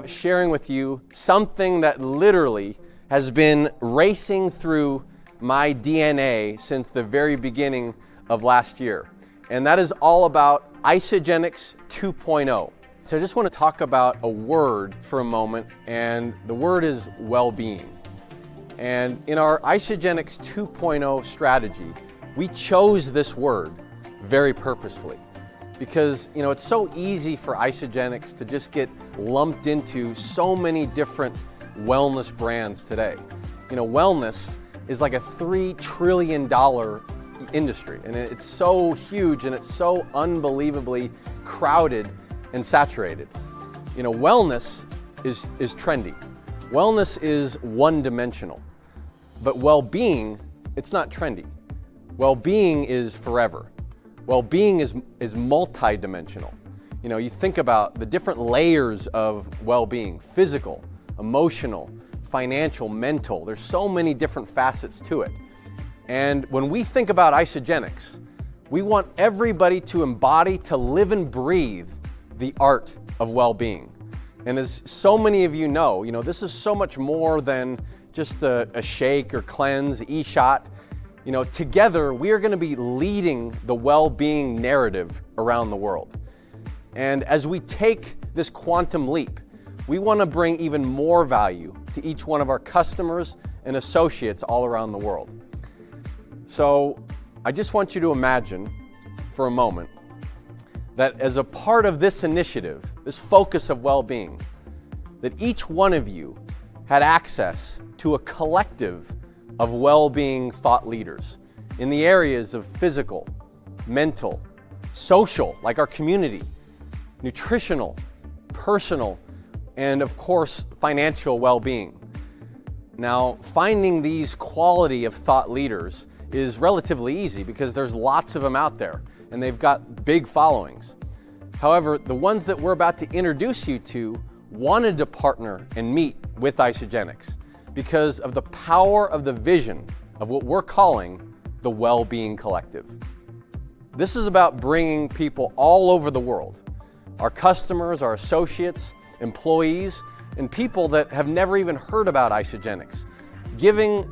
Sharing with you something that literally has been racing through my DNA since the very beginning of last year. And that is all about Isagenix 2.0. So I just want to talk about a word for a moment, and the word is well-being. And in our Isagenix 2.0 strategy, we chose this word very purposefully. Because, it's so easy for Isagenix to just get lumped into so many different wellness brands today. Wellness is like a $3 trillion industry, and it's so huge and it's so unbelievably crowded and saturated. Wellness is trendy. Wellness is one-dimensional. But well-being, it's not trendy. Well-being is forever. Well-being is multi-dimensional. You think about the different layers of well-being: physical, emotional, financial, mental. There's so many different facets to it. And when we think about Isagenix, we want everybody to embody, to live and breathe the art of well-being. And as so many of you know, this is so much more than just a shake or cleanse, e-shot. Together we are going to be leading the well-being narrative around the world. And as we take this quantum leap, we want to bring even more value to each one of our customers and associates all around the world. So I just want you to imagine for a moment that as a part of this initiative, this focus of well-being, that each one of you had access to a collective of well-being thought leaders in the areas of physical, mental, social, like our community, nutritional, personal, and of course, financial well-being. Now, finding these quality of thought leaders is relatively easy because there's lots of them out there and they've got big followings. However, the ones that we're about to introduce you to wanted to partner and meet with Isagenix because of the power of the vision of what we're calling the Well-Being Collective. This is about bringing people all over the world, our customers, our associates, employees, and people that have never even heard about Isagenix, giving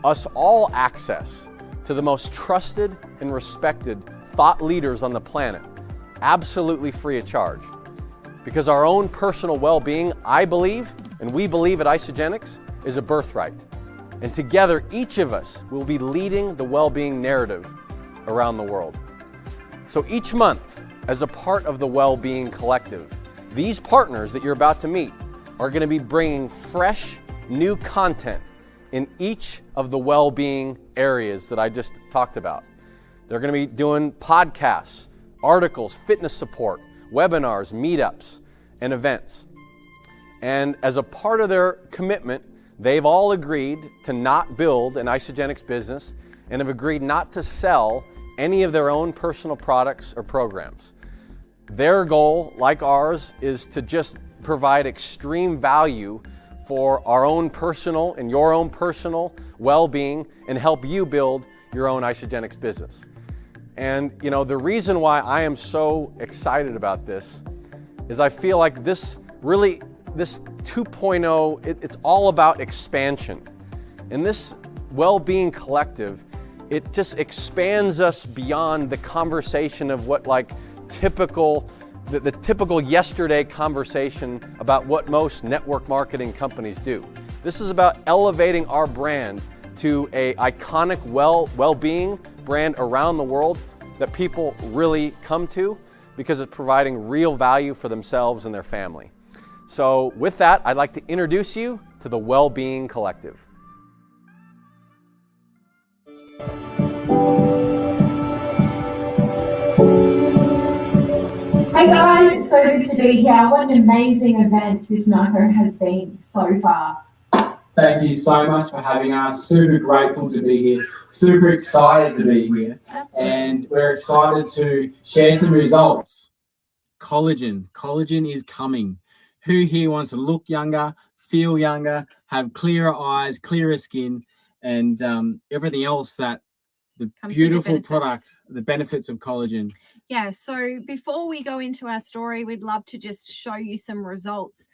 us all access to the most trusted and respected thought leaders on the planet, absolutely free of charge. Because our own personal well-being, I believe, and we believe at Isagenix, is a birthright. And together, each of us will be leading the well-being narrative around the world. So each month, as a part of the Well-Being Collective, these partners that you're about to meet are going to be bringing fresh, new content in each of the well-being areas that I just talked about. They're going to be doing podcasts, articles, fitness support, webinars, meetups, and events. And as a part of their commitment, they've all agreed to not build an Isagenix business and have agreed not to sell any of their own personal products or programs. Their goal, like ours, is to just provide extreme value for our own personal and your own personal well-being and help you build your own Isagenix business. And the reason why I am so excited about this is I feel like this 2.0, it's all about expansion. And this Well-Being Collective, it just expands us beyond the conversation of what the typical yesterday conversation about what most network marketing companies do. This is about elevating our brand to an iconic well-being brand around the world that people really come to because it's providing real value for themselves and their family. So with that, I'd like to introduce you to the Well-Being Collective. Hey guys, so good to be here. What an amazing event this Nyko has been so far. Thank you so much for having us. Super grateful to be here. Super excited to be here. And we're excited to share some results. Collagen is coming. Who here wants to look younger, feel younger, have clearer eyes, clearer skin, and everything else that the beautiful product the benefits of collagen. Yeah, so before we go into our story, we'd love to just show you some results,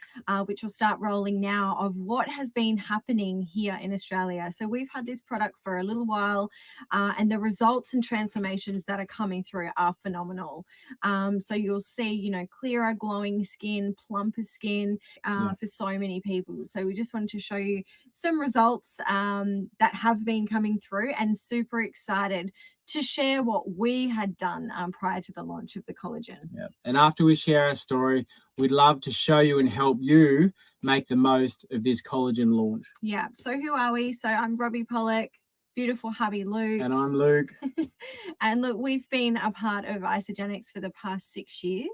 which will start rolling now, of what has been happening here in Australia. So we've had this product for a little while, and the results and transformations that are coming through are phenomenal. So you'll see, you know, clearer, glowing skin, plumper skin for so many people. So we just wanted to show you some results that have been coming through, and super excited to share what we had done prior to the launch of the collagen. Yeah. And after we share our story, we'd love to show you and help you make the most of this collagen launch. Yeah. So who are we? So I'm Robbie Pollock, beautiful hubby Luke. And I'm Luke. And look, we've been a part of Isagenix for the past 6 years.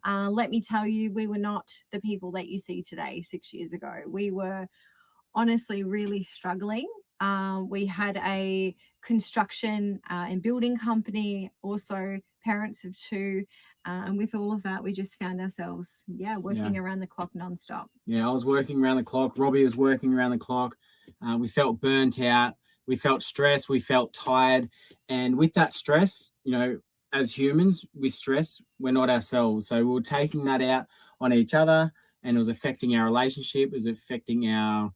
Let me tell you, we were not the people that you see today 6 years ago. We were honestly really struggling. We had a construction and building company, also parents of 2, and with all of that, we just found ourselves working around the clock nonstop. I was working around the clock. Robbie was working around the clock. We felt burnt out. We felt stressed. We felt tired. And with that stress, you know, as humans, with stress, we're not ourselves. So we were taking that out on each other, and it was affecting our relationship. It was affecting our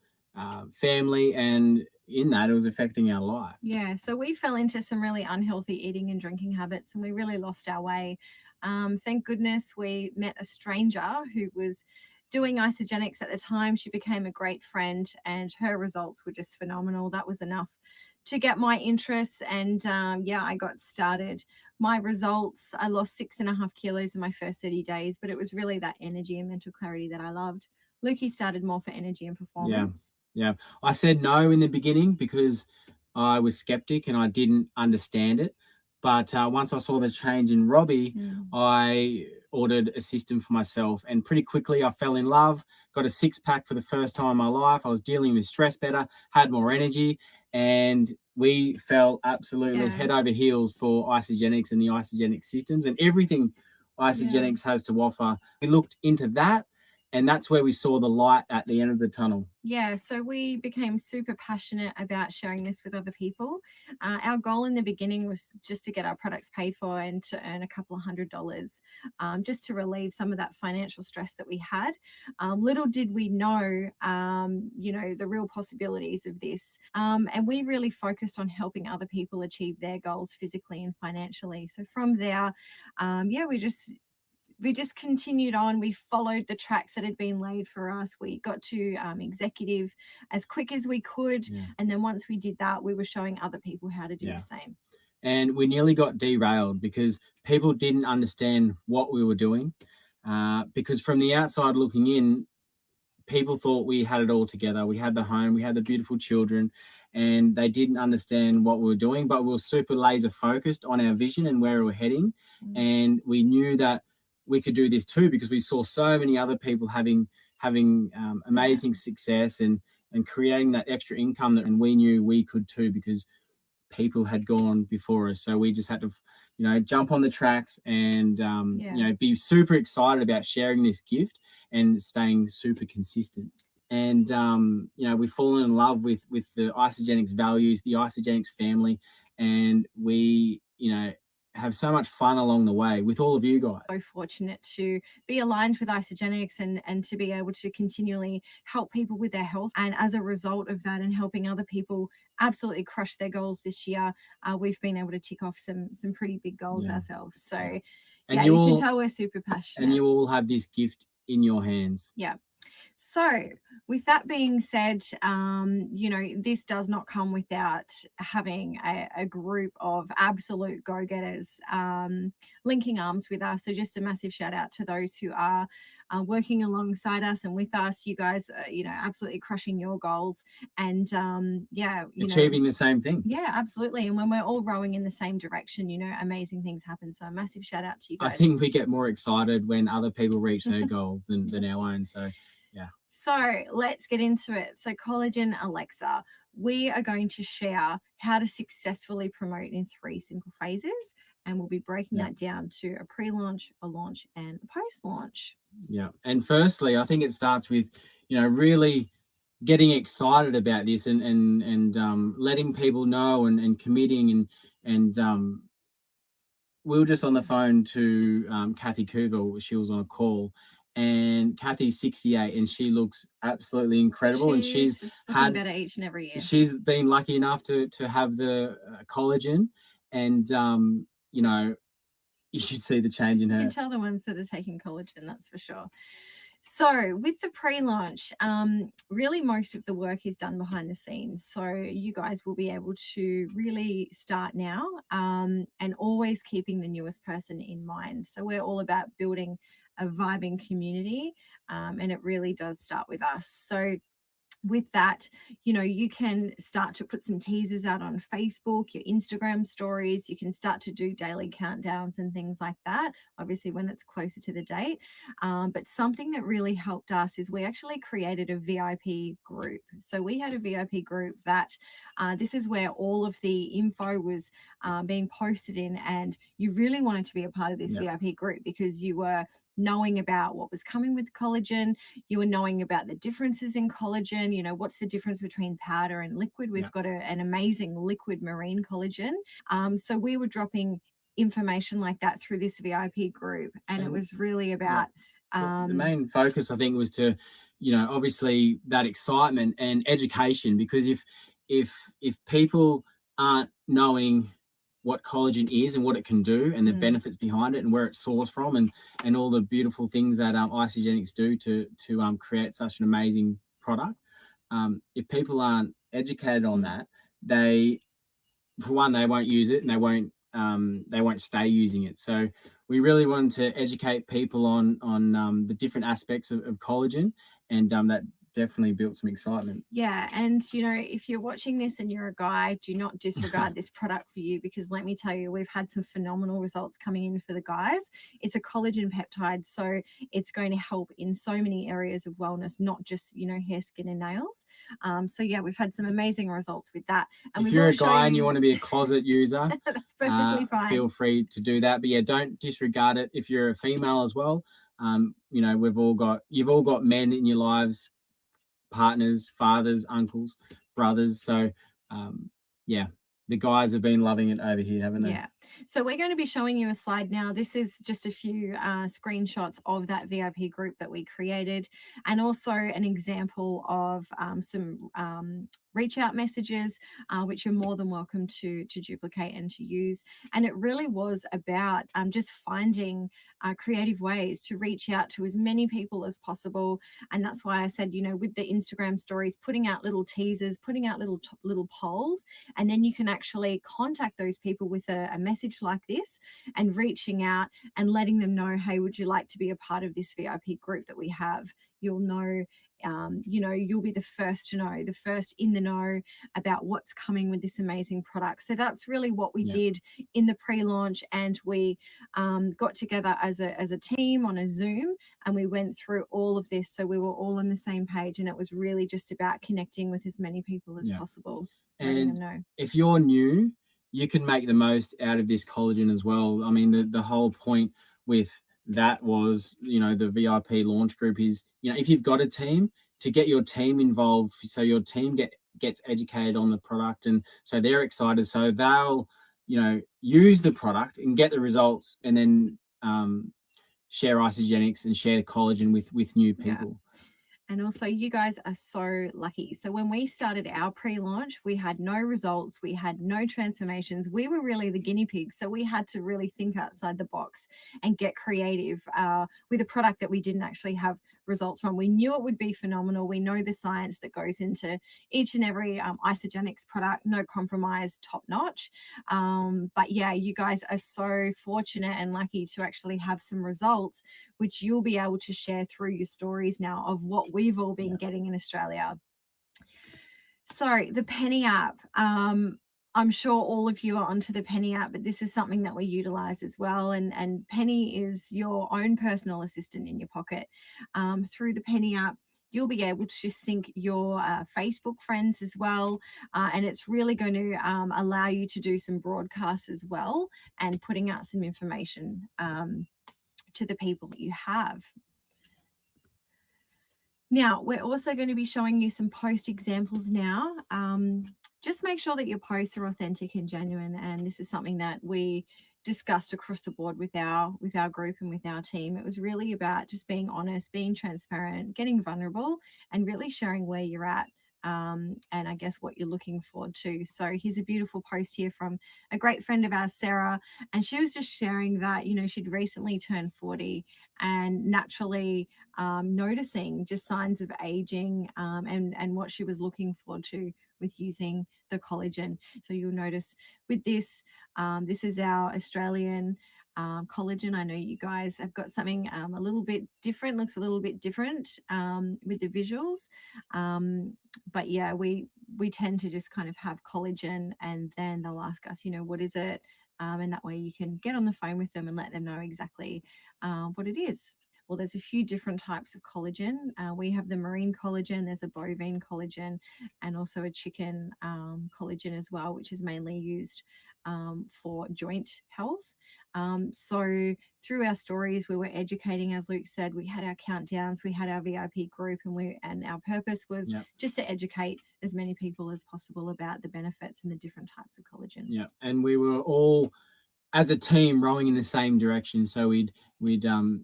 family, and in that, it was affecting our life. Yeah, so we fell into some really unhealthy eating and drinking habits, and we really lost our way. Thank goodness we met a stranger who was doing Isagenix at the time. She became a great friend, and her results were just phenomenal. That was enough to get my interest, and I got started. My results, I lost 6.5 kilos in my first 30 days, but it was really that energy and mental clarity that I loved. Lukey started more for energy and performance. Yeah, I said no in the beginning because I was skeptic and I didn't understand it. But once I saw the change in Robbie, I ordered a system for myself, and pretty quickly I fell in love, got a 6-pack for the first time in my life. I was dealing with stress better, had more energy, and we fell absolutely head over heels for Isagenix and the Isagenix systems and everything Isagenix has to offer. We looked into that, and that's where we saw the light at the end of the tunnel. Yeah, so we became super passionate about sharing this with other people. Our goal in the beginning was just to get our products paid for and to earn a couple of $100, just to relieve some of that financial stress that we had. Little did we know, the real possibilities of this. And we really focused on helping other people achieve their goals physically and financially. So from there, we just continued on. We followed the tracks that had been laid for us. We got to executive as quick as we could. And then once we did that, we were showing other people how to do the same. And we nearly got derailed because people didn't understand what we were doing. Because from the outside looking in, people thought we had it all together. We had the home, we had the beautiful children, and they didn't understand what we were doing. But we were super laser focused on our vision and where we were heading. And we knew that we could do this too, because we saw so many other people having amazing success and creating that extra income, and we knew we could too, because people had gone before us. So we just had to, jump on the tracks and, be super excited about sharing this gift and staying super consistent. And, we've fallen in love with the Isagenix values, the Isagenix family, and we, have so much fun along the way with all of you guys. So fortunate to be aligned with Isagenix and to be able to continually help people with their health. And as a result of that and helping other people absolutely crush their goals this year, we've been able to tick off some pretty big goals ourselves. So and you can tell we're super passionate. And you all have this gift in your hands. Yeah. So with that being said, this does not come without having a group of absolute go-getters linking arms with us. So just a massive shout out to those who are working alongside us and with us. You guys are, absolutely crushing your goals and, achieving the same thing. Yeah, absolutely. And when we're all rowing in the same direction, amazing things happen. So a massive shout out to you guys. I think we get more excited when other people reach their goals than our own. So yeah. So let's get into it. So Collagen Alexa, we are going to share how to successfully promote in 3 simple phases. And we'll be breaking that down to a pre-launch, a launch, and a post-launch. Yeah. And firstly, I think it starts with, really getting excited about this and letting people know and committing and we were just on the phone to Kathy Coover. She was on a call, and Kathy's 68, and she looks absolutely incredible. And she's just looking better each and every year. She's been lucky enough to have the collagen, and you know, you should see the change in her. You can tell the ones that are taking collagen, that's for sure. So with the pre-launch, really most of the work is done behind the scenes. So you guys will be able to really start now, and always keeping the newest person in mind. So we're all about building a vibing community, and it really does start with us. So with that, you know, you can start to put some teasers out on Facebook, your Instagram stories. You can start to do daily countdowns and things like that, obviously when it's closer to the date. But something that really helped us is we actually created a VIP group. So we had a VIP group that this is where all of the info was being posted in, and you really wanted to be a part of this VIP group because you were knowing about what was coming with collagen. You were knowing about the differences in collagen. You know, what's the difference between powder and liquid? We've got an amazing liquid marine collagen. So we were dropping information like that through this VIP group, and it was really about the main focus, I think, was to, you know, obviously that excitement and education, because if people aren't knowing what collagen is and what it can do and the benefits behind it and where it's sourced from, and all the beautiful things that Isagenix do to create such an amazing product. If people aren't educated on that, they, for one, they won't use it, and they won't stay using it. So we really wanted to educate people on the different aspects of collagen, and that definitely built some excitement. Yeah, and you know, if you're watching this and you're a guy, do not disregard this product for you, because let me tell you, we've had some phenomenal results coming in for the guys. It's a collagen peptide, so it's going to help in so many areas of wellness, not just, you know, hair, skin and nails. So yeah, we've had some amazing results with that. And if you're a guy and you want to be a closet user, that's perfectly fine. Feel free to do that. But yeah, don't disregard it if you're a female as well. You know, you've all got men in your lives, partners, fathers, uncles, brothers. So yeah, the guys have been loving it over here, haven't they? Yeah. So we're going to be showing you a slide now. This is just a few screenshots of that VIP group that we created, and also an example of some reach out messages, which you're more than welcome to duplicate and to use. And it really was about just finding creative ways to reach out to as many people as possible. And that's why I said, you know, with the Instagram stories, putting out little teasers, putting out little polls, and then you can actually contact those people with a message like this, and reaching out and letting them know, hey, would you like to be a part of this VIP group that we have? You'll know, you know, you'll be the first to know, the first in the know about what's coming with this amazing product. So that's really what we did in the pre-launch, and we got together as a team on a Zoom, and we went through all of this, so we were all on the same page, and it was really just about connecting with as many people as possible. And if you're new, you can make the most out of this collagen as well. I mean, the whole point with that was, you know, the VIP launch group is, you know, if you've got a team, to get your team involved, so your team gets educated on the product, and so they're excited, so they'll, you know, use the product and get the results, and then share Isagenix and share collagen with new people. And also, you guys are so lucky. So when we started our pre-launch, we had no results, we had no transformations. We were really the guinea pigs. So we had to really think outside the box and get creative with a product that we didn't actually have results from. We knew it would be phenomenal. We know the science that goes into each and every Isagenix product, no compromise, top notch. But yeah, you guys are so fortunate and lucky to actually have some results, which you'll be able to share through your stories now of what we've all been getting in Australia. So the Penny app, I'm sure all of you are onto the Penny app, but this is something that we utilize as well. And Penny is your own personal assistant in your pocket. Through the Penny app, you'll be able to sync your Facebook friends as well. And it's really going to allow you to do some broadcasts as well, and putting out some information to the people that you have. Now, we're also going to be showing you some post examples now. Just make sure that your posts are authentic and genuine. And this is something that we discussed across the board with our group and with our team. It was really about just being honest, being transparent, getting vulnerable, and really sharing where you're at, and I guess what you're looking forward to. So here's a beautiful post here from a great friend of ours, Sarah, and she was just sharing that, you know, she'd recently turned 40 and naturally noticing just signs of aging, and what she was looking forward to with using the collagen. So you'll notice with this, this is our Australian collagen. I know you guys have got something a little bit different, looks a little bit different with the visuals. But yeah, we tend to just kind of have collagen, and then they'll ask us, you know, what is it? And that way you can get on the phone with them and let them know exactly what it is. Well, there's a few different types of collagen. We have the marine collagen, there's a bovine collagen, and also a chicken collagen as well, which is mainly used for joint health. So through our stories, we were educating, as Luke said, we had our countdowns, we had our VIP group, and our purpose was just to educate as many people as possible about the benefits and the different types of collagen. Yeah, and we were all, as a team, rowing in the same direction. So we'd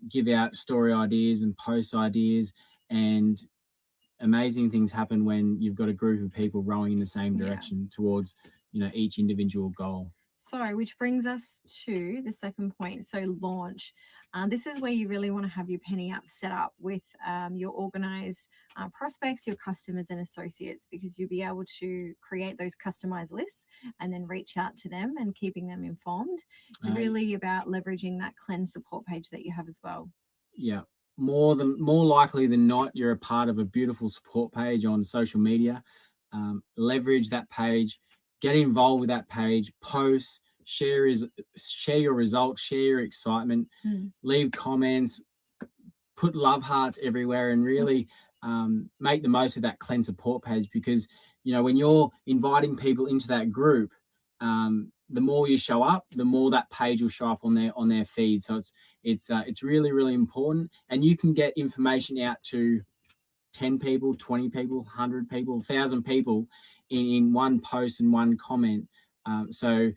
give out story ideas and post ideas, and amazing things happen when you've got a group of people rowing in the same direction towards, you know, each individual goal. So, which brings us to the second point. So, launch. This is where you really want to have your penny up set up with your organized prospects, your customers, and associates, because you'll be able to create those customized lists and then reach out to them and keeping them informed. It's really about leveraging that cleanse support page that you have as well. Yeah. More likely than not, you're a part of a beautiful support page on social media. Leverage that page, get involved with that page, post, share your results, share your excitement, leave comments, put love hearts everywhere, and really make the most of that cleanse support page, because, you know, when you're inviting people into that group, the more you show up, the more that page will show up on their feed. So it's really, really important, and you can get information out to 10 people, 20 people, 100 people, 1,000 people in one post and one comment. So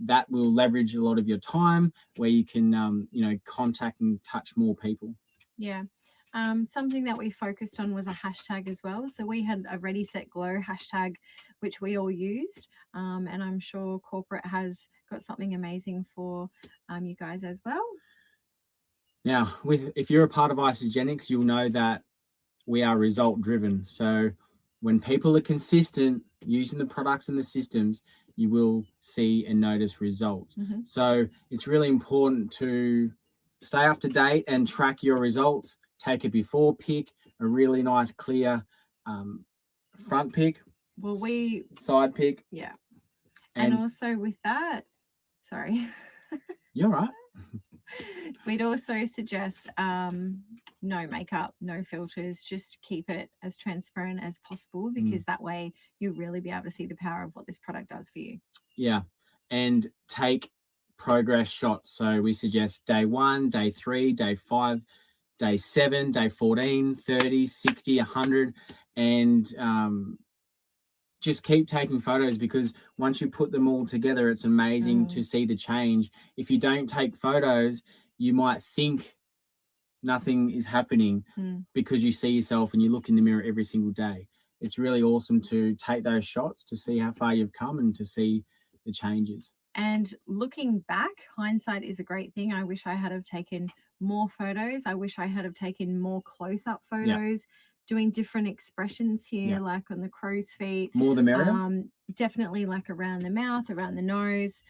that will leverage a lot of your time, where you can you know, contact and touch more people. Yeah. Something that we focused on was a hashtag as well. So we had a Ready Set Glow hashtag, which we all used, and I'm sure corporate has got something amazing for you guys as well. Now, if you're a part of Isagenix, you'll know that we are result driven. So when people are consistent using the products and the systems, you will see and notice results. So it's really important to stay up to date and track your results. Take a before pic, a really nice clear front pic, side pic. Yeah. And also with that, sorry. You're right. We'd also suggest no makeup, no filters, just keep it as transparent as possible, because that way you'll really be able to see the power of what this product does for you. Yeah. And take progress shots. So we suggest day 1, day 3, day 5, day 7, day 14, 30, 60, 100, and just keep taking photos, because once you put them all together, it's amazing to see the change. If you don't take photos, you might think nothing is happening because you see yourself and you look in the mirror every single day. It's really awesome to take those shots to see how far you've come and to see the changes. And looking back, hindsight is a great thing. I wish I had have taken more photos. I wish I had have taken more close-up photos. Doing different expressions here, like on the crow's feet. More the merrier. Definitely like around the mouth, around the nose.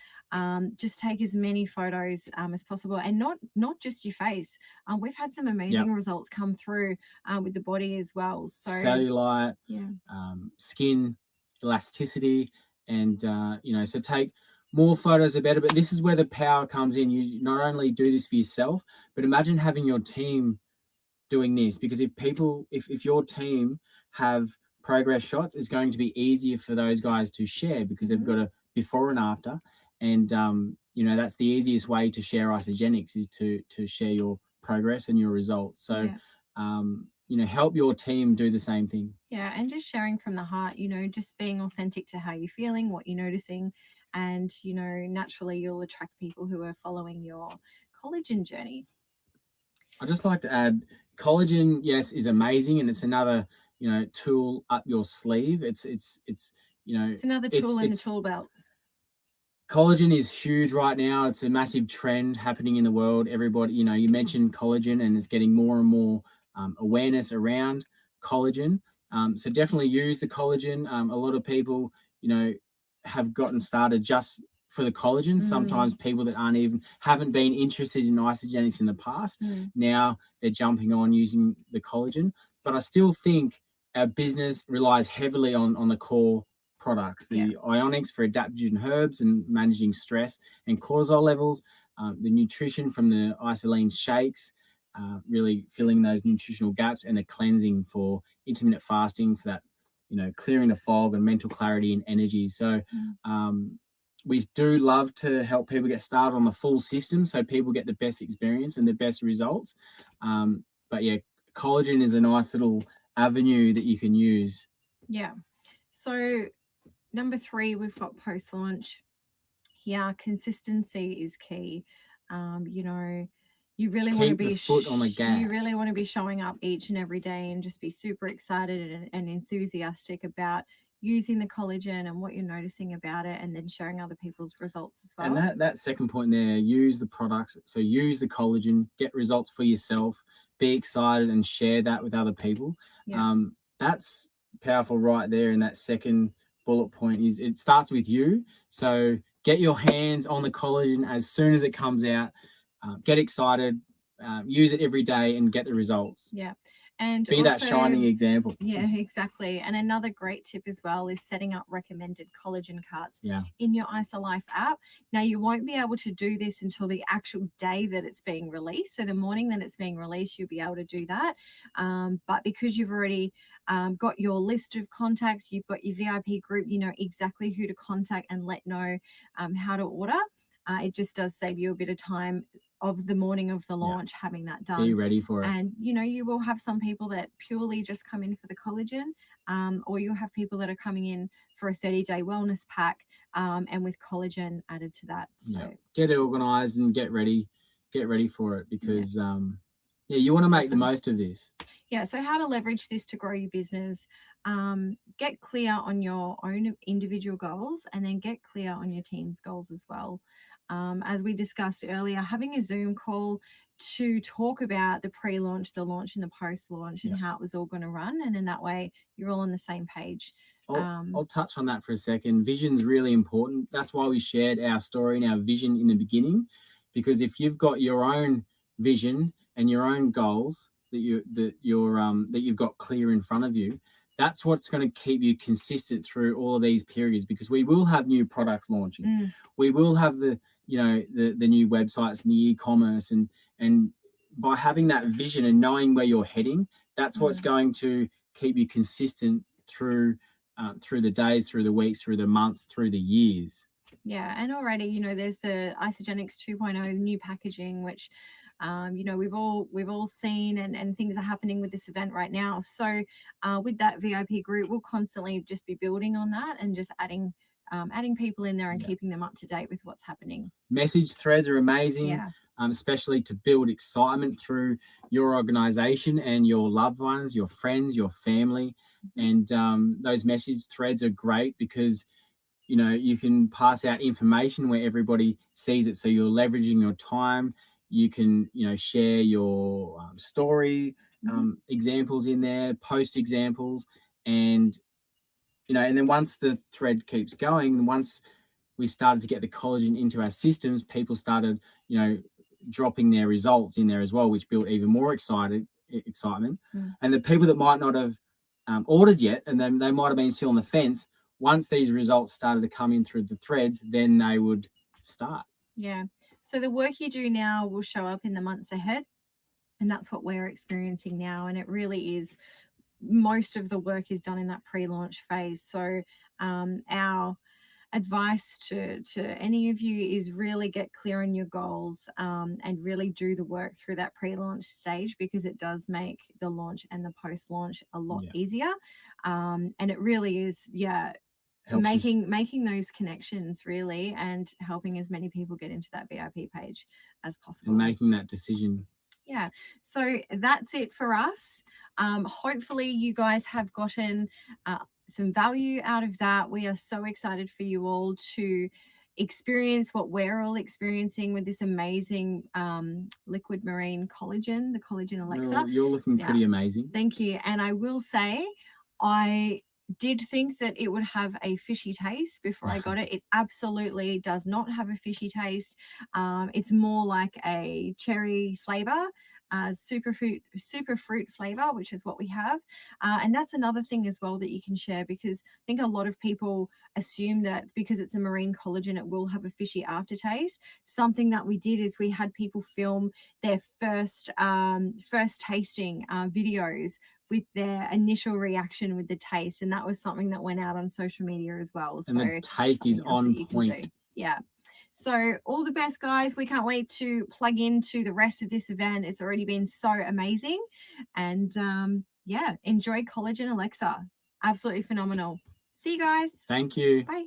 Just take as many photos as possible, and not just your face. We've had some amazing results come through with the body as well. So cellulite, skin elasticity, and you know, so take more photos are better. But this is where the power comes in. You not only do this for yourself, but imagine having your team doing this, because if your team have progress shots, it's going to be easier for those guys to share, because they've got a before and after, and you know, that's the easiest way to share Isagenix, is to share your progress and your results. So you know, help your team do the same thing. Yeah, and just sharing from the heart, you know, just being authentic to how you're feeling, what you're noticing, and naturally you'll attract people who are following your collagen journey. I'd just like to add, collagen, yes, is amazing, and it's another tool up your sleeve. It's another tool in the tool belt. Collagen is huge right now. It's a massive trend happening in the world. Everybody, you mentioned collagen, and it's getting more and more awareness around collagen. So definitely use the collagen. A lot of people, have gotten started just for the collagen. Sometimes people that haven't been interested in Isagenix in the past, now they're jumping on using the collagen. But I still think our business relies heavily on the core products, the ionics for adaptogen herbs and managing stress and cortisol levels, the nutrition from the isolines shakes, really filling those nutritional gaps, and the cleansing for intermittent fasting for that, clearing the fog and mental clarity and energy. So we do love to help people get started on the full system so people get the best experience and the best results. But yeah, collagen is a nice little avenue that you can use. Yeah. So number 3, we've got post-launch. Yeah, consistency is key. You really want to be foot on the gas. You really want to be showing up each and every day and just be super excited and enthusiastic about using the collagen and what you're noticing about it, and then sharing other people's results as well. And that second point there, use the products. So use the collagen, get results for yourself, be excited and share that with other people. Yeah. That's powerful right there. And that second bullet point is it starts with you. So get your hands on the collagen as soon as it comes out. Get excited, use it every day, and get the results. Yeah. And be also that shining example. Yeah, exactly. And another great tip as well is setting up recommended collagen carts in your IsaLife app. Now, you won't be able to do this until the actual day that it's being released. So the morning that it's being released, you'll be able to do that. But because you've already got your list of contacts, you've got your VIP group, you know exactly who to contact and let know how to order. It just does save you a bit of time of the morning of the launch, having that done. Be ready for it. And you will have some people that purely just come in for the collagen, or you'll have people that are coming in for a 30-day wellness pack, and with collagen added to that. So get organized and get ready for it, because you want to make the most of this. Yeah, so how to leverage this to grow your business. Get clear on your own individual goals, and then get clear on your team's goals as well. As we discussed earlier, having a Zoom call to talk about the pre-launch, the launch, and the post-launch, and how it was all going to run, and then that way you're all on the same page. I'll touch on that for a second. Vision's really important. That's why we shared our story and our vision in the beginning, because if you've got your own vision and your own goals that you've got clear in front of you, that's what's going to keep you consistent through all of these periods, because we will have new products launching. We will have the new websites and the e-commerce, and by having that vision and knowing where you're heading, that's what's going to keep you consistent through the days, through the weeks, through the months, through the years. Yeah, and already, there's the Isagenix 2.0 new packaging, which we've all seen, and things are happening with this event right now. So with that VIP group, we'll constantly just be building on that and just adding people in there and keeping them up to date with what's happening. Message threads are amazing, especially to build excitement through your organization and your loved ones, your friends, your family. And those message threads are great because you can pass out information where everybody sees it. So you're leveraging your time. You can share your story examples in there, post examples, and and then once the thread keeps going, and once we started to get the collagen into our systems, people started dropping their results in there as well, which built even more excitement. And the people that might not have ordered yet, and then they might have been still on the fence, once these results started to come in through the threads, then they would start. Yeah. So the work you do now will show up in the months ahead, and that's what we're experiencing now. And it really is, most of the work is done in that pre-launch phase. So our advice to any of you is really get clear on your goals, and really do the work through that pre-launch stage, because it does make the launch and the post-launch a lot easier. And it really is, helps you making those connections really, and helping as many people get into that VIP page as possible. and making that decision. Yeah, so that's it for us. Hopefully you guys have gotten some value out of that. We are so excited for you all to experience what we're all experiencing with this amazing liquid marine collagen, the collagen Alexa. Well, you're looking pretty amazing. Thank you. And I will say, I did think that it would have a fishy taste before I got it. It absolutely does not have a fishy taste. It's more like a cherry flavor, super fruit flavor, which is what we have. And that's another thing as well that you can share, because I think a lot of people assume that because it's a marine collagen, it will have a fishy aftertaste. Something that we did is we had people film their first tasting videos with their initial reaction with the taste, and that was something that went out on social media as well. And the taste is on point. Yeah. So all the best, guys. We can't wait to plug into the rest of this event. It's already been so amazing. And yeah, enjoy Collagen Alexa. Absolutely phenomenal. See you guys. Thank you. Bye.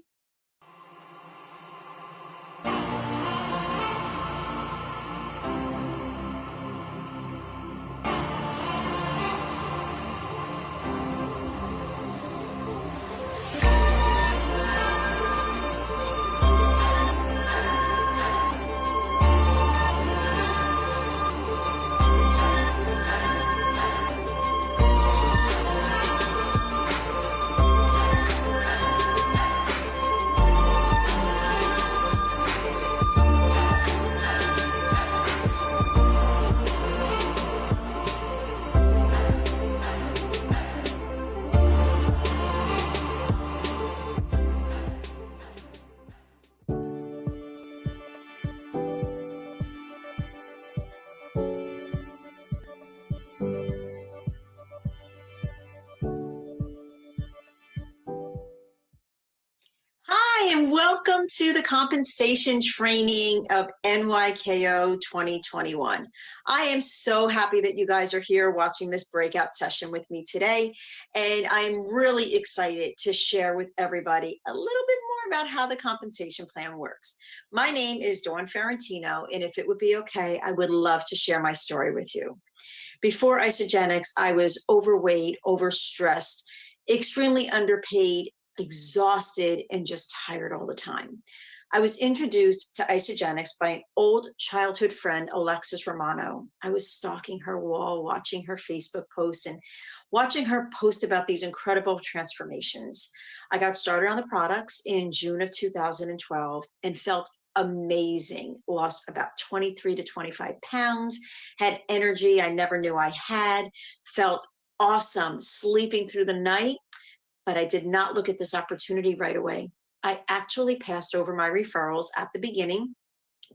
Hi, and welcome to the compensation training of NYKO 2021. I am so happy that you guys are here watching this breakout session with me today. And I'm really excited to share with everybody a little bit more about how the compensation plan works. My name is Dawn Ferrantino, and if it would be okay, I would love to share my story with you. Before Isagenix, I was overweight, overstressed, extremely underpaid, exhausted, and just tired all the time. I was introduced to Isagenix by an old childhood friend, Alexis Romano. I was stalking her wall, watching her Facebook posts, and watching her post about these incredible transformations. I got started on the products in June of 2012 and felt amazing. Lost about 23 to 25 pounds, had energy I never knew I had, felt awesome sleeping through the night. But I did not look at this opportunity right away. I actually passed over my referrals at the beginning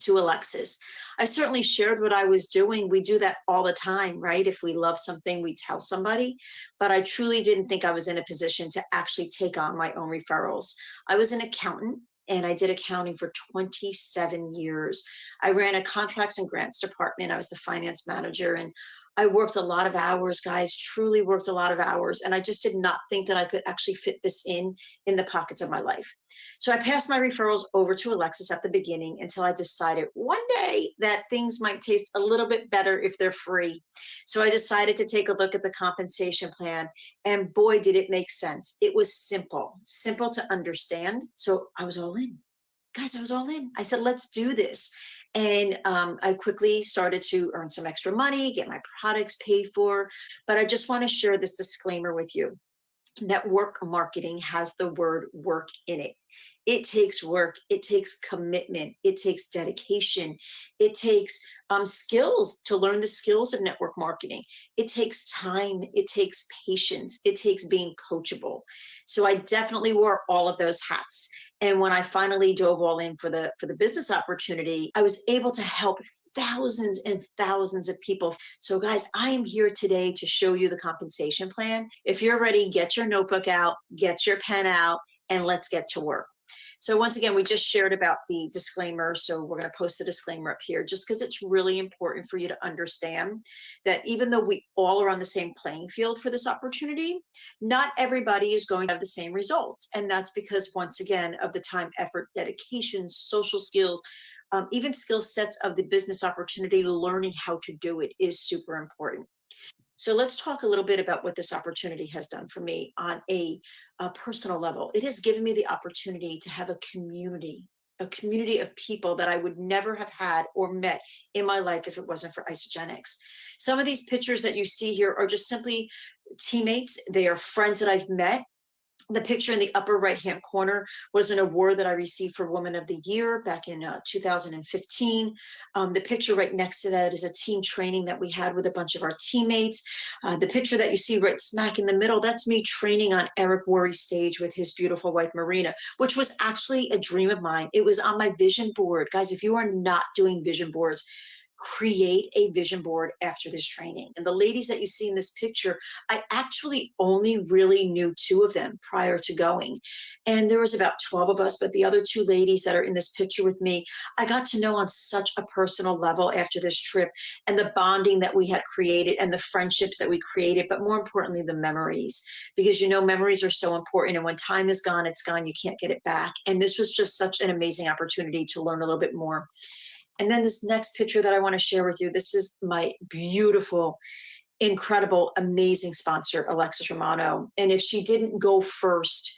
to Alexis. I certainly shared what I was doing. We do that all the time, right? If we love something, we tell somebody. But I truly didn't think I was in a position to actually take on my own referrals. I was an accountant, and I did accounting for 27 years. I ran a contracts and grants department. I was the finance manager, and I worked a lot of hours, guys, truly worked a lot of hours. And I just did not think that I could actually fit this in the pockets of my life. So I passed my referrals over to Alexis at the beginning until I decided one day that things might taste a little bit better if they're free. So I decided to take a look at the compensation plan, and boy, did it make sense. It was simple to understand. So I was all in. Guys, I was all in. I said, let's do this. And I quickly started to earn some extra money, get my products paid for. But I just want to share this disclaimer with you. Network marketing has the word work in it. It takes work. It takes commitment. It takes dedication. It takes skills to learn the skills of network marketing. It takes time. It takes patience. It takes being coachable. So I definitely wore all of those hats. And when I finally dove all in for the business opportunity, I was able to help thousands and thousands of people. So guys, I am here today to show you the compensation plan. If you're ready, get your notebook out, get your pen out, and let's get to work. So once again, we just shared about the disclaimer. So we're going to post the disclaimer up here just because it's really important for you to understand that even though we all are on the same playing field for this opportunity, not everybody is going to have the same results. And that's because, once again, of the time, effort, dedication, social skills, even skill sets of the business opportunity, learning how to do it is super important. So let's talk a little bit about what this opportunity has done for me on a personal level. It has given me the opportunity to have a community of people that I would never have had or met in my life if it wasn't for Isagenix. Some of these pictures that you see here are just simply teammates. They are friends that I've met. The picture in the upper right-hand corner was an award that I received for Woman of the Year back in 2015. The picture right next to that is a team training that we had with a bunch of our teammates. The picture that you see right smack in the middle, that's me training on Eric Worre's stage with his beautiful wife, Marina, which was actually a dream of mine. It was on my vision board. Guys, if you are not doing vision boards, create a vision board after this training. And the ladies that you see in this picture, I actually only really knew 2 of them prior to going. And there was about 12 of us, but the other 2 ladies that are in this picture with me, I got to know on such a personal level after this trip, and the bonding that we had created and the friendships that we created, but more importantly, the memories, because memories are so important. And when time is gone, it's gone. You can't get it back. And this was just such an amazing opportunity to learn a little bit more. And then this next picture that I want to share with you, this is my beautiful, incredible, amazing sponsor, Alexis Romano. And if she didn't go first,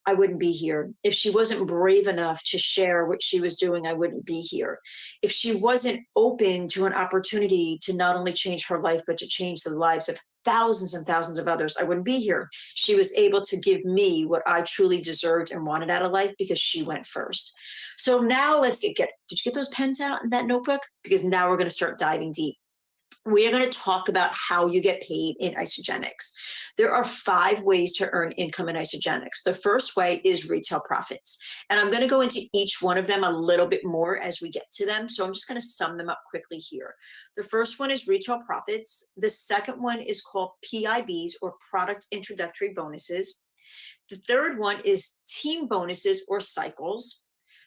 I wouldn't be here. If she wasn't brave enough to share what she was doing, I wouldn't be here. If she wasn't open to an opportunity to not only change her life, but to change the lives of thousands and thousands of others, I wouldn't be here. She was able to give me what I truly deserved and wanted out of life because she went first. So now let's did you get those pens out in that notebook? Because now we're going to start diving deep. We are going to talk about how you get paid in Isagenix. There are 5 ways to earn income in Isagenix. The first way is retail profits. And I'm going to go into each one of them a little bit more as we get to them. So I'm just going to sum them up quickly here. The first one is retail profits. The second one is called PIBs, or product introductory bonuses. The third one is team bonuses or cycles.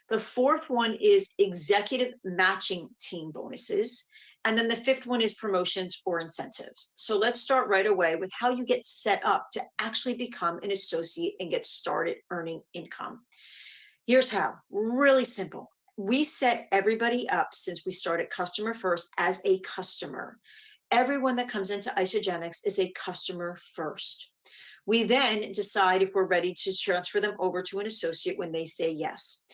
The fourth one is executive matching team bonuses. And then the 5th one is promotions or incentives. So let's start right away with how you get set up to actually become an associate and get started earning income. Here's how, really simple. We set everybody up since we started Customer First as a customer. Everyone that comes into Isagenix is a customer first. We then decide if we're ready to transfer them over to an associate when they say yes.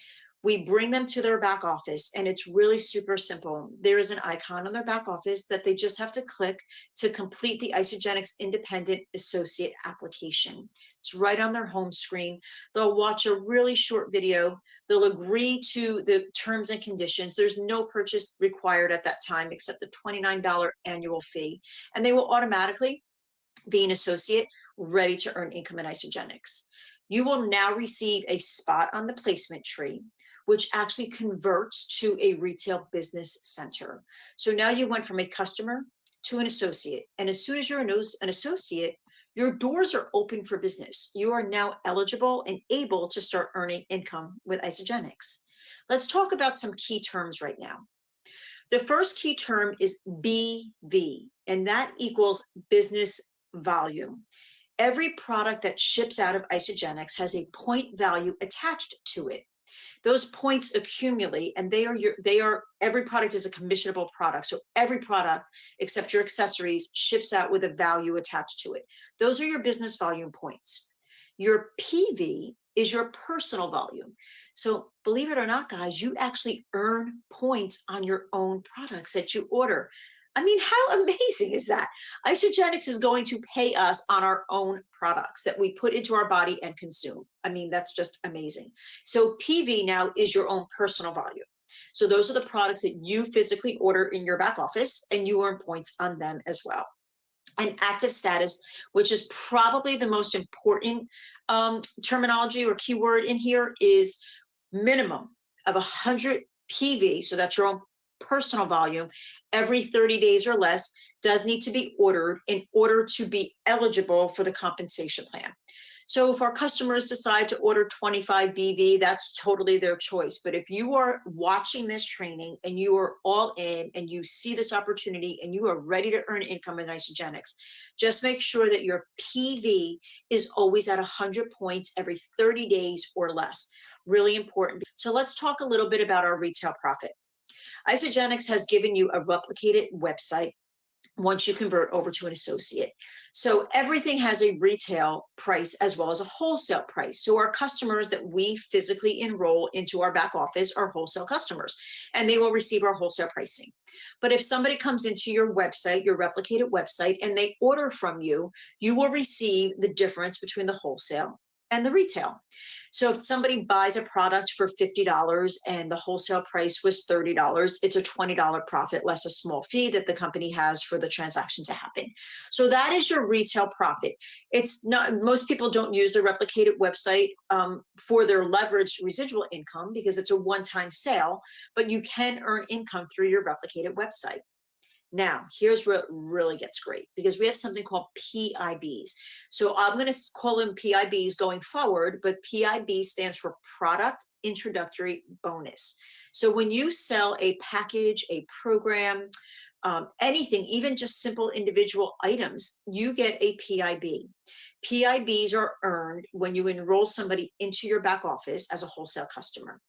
We bring them to their back office, and it's really super simple. There is an icon on their back office that they just have to click to complete the Isagenix Independent Associate application. It's right on their home screen. They'll watch a really short video. They'll agree to the terms and conditions. There's no purchase required at that time except the $29 annual fee, and they will automatically be an associate ready to earn income in Isagenix. You will now receive a spot on the placement tree, which actually converts to a retail business center. So now you went from a customer to an associate. And as soon as you're an associate, your doors are open for business. You are now eligible and able to start earning income with Isagenix. Let's talk about some key terms right now. The first key term is BV, and that equals business volume. Every product that ships out of Isagenix has a point value attached to it. Those points accumulate, and every product is a commissionable product. So every product except your accessories ships out with a value attached to it. Those are your business volume points. Your PV is your personal volume. So believe it or not, guys, you actually earn points on your own products that you order. I mean, how amazing is that? Isagenix is going to pay us on our own products that we put into our body and consume. I mean, that's just amazing. So PV now is your own personal volume. So those are the products that you physically order in your back office, and you earn points on them as well. And active status, which is probably the most important terminology or keyword in here, is minimum of 100 PV, so that's your own personal volume every 30 days or less does need to be ordered in order to be eligible for the compensation plan. So if our customers decide to order 25 BV, that's totally their choice. But if you are watching this training and you are all in and you see this opportunity and you are ready to earn income in Isagenix, just make sure that your PV is always at 100 points every 30 days or less. Really important. So let's talk a little bit about our retail profit. Isagenix has given you a replicated website once you convert over to an associate. So everything has a retail price as well as a wholesale price. So our customers that we physically enroll into our back office are wholesale customers, and they will receive our wholesale pricing. But if somebody comes into your website, your replicated website, and they order from you, you will receive the difference between the wholesale and the retail. So if somebody buys a product for $50 and the wholesale price was $30, it's a $20 profit less a small fee that the company has for the transaction to happen. So that is your retail profit. It's not, most people don't use the replicated website for their leveraged residual income because it's a one-time sale, but you can earn income through your replicated website. Now, here's where it really gets great because we have something called PIBs. So I'm going to call them PIBs going forward, but PIB stands for Product Introductory Bonus. So when you sell a package, a program, anything, even just simple individual items, you get a PIB. PIBs are earned when you enroll somebody into your back office as a wholesale customer.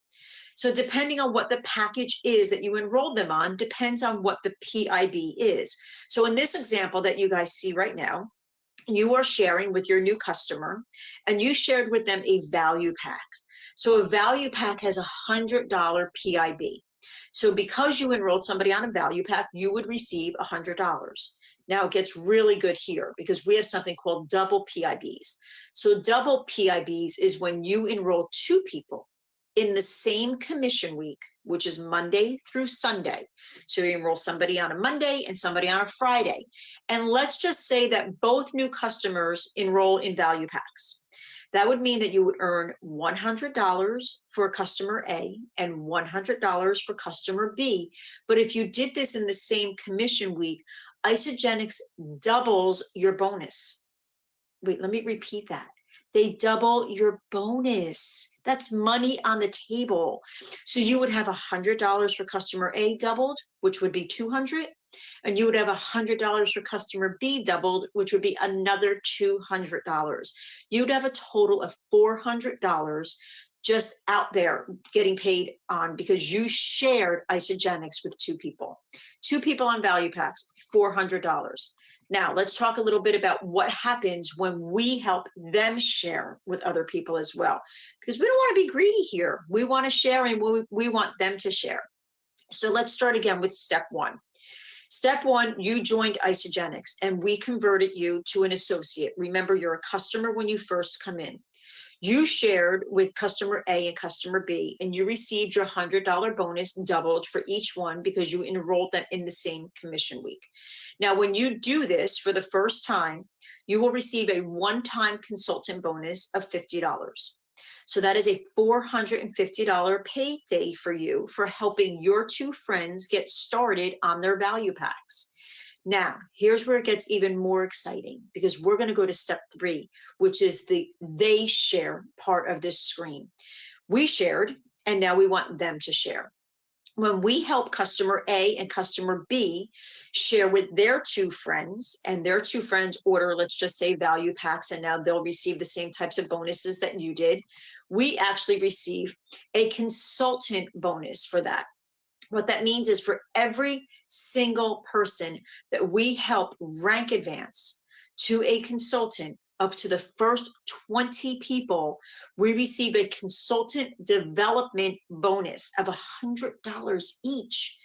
So depending on what the package is that you enrolled them on depends on what the PIB is. So in this example that you guys see right now, you are sharing with your new customer and you shared with them a value pack. So a value pack has $100 PIB. So because you enrolled somebody on a value pack, you would receive $100. Now it gets really good here because we have something called double PIBs. So double PIBs is when you enroll two people in the same commission week, which is Monday through Sunday. So you enroll somebody on a Monday and somebody on a Friday. And let's just say that both new customers enroll in value packs. That would mean that you would earn $100 for customer A and $100 for customer B. But if you did this in the same commission week, Isagenix doubles your bonus. Wait, let me repeat that. They double your bonus. That's money on the table. So you would have $100 for customer A doubled, which would be $200, and you would have $100 for customer B doubled, which would be another $200. You'd have a total of $400 just out there getting paid on because you shared Isagenix with two people. Two people on value packs, $400. Now, let's talk a little bit about what happens when we help them share with other people as well, because we don't want to be greedy here. We want to share and we want them to share. So let's start again with step one. Step one, you joined Isagenix and we converted you to an associate. Remember, you're a customer when you first come in. You shared with customer A and customer B, and you received your $100 bonus doubled for each one because you enrolled them in the same commission week. Now, when you do this for the first time, you will receive a one-time consultant bonus of $50. So that is a $450 payday for you for helping your two friends get started on their value packs. Now, here's where it gets even more exciting because we're going to go to step three, which is the they share part of this screen. We shared, and now we want them to share. When we help customer A and customer B share with their two friends, and their two friends order, let's just say, value packs, and now they'll receive the same types of bonuses that you did, we actually receive a consultant bonus for that. What that means is for every single person that we help rank advance to a consultant, up to the first 20 people, we receive a consultant development bonus of $100 each.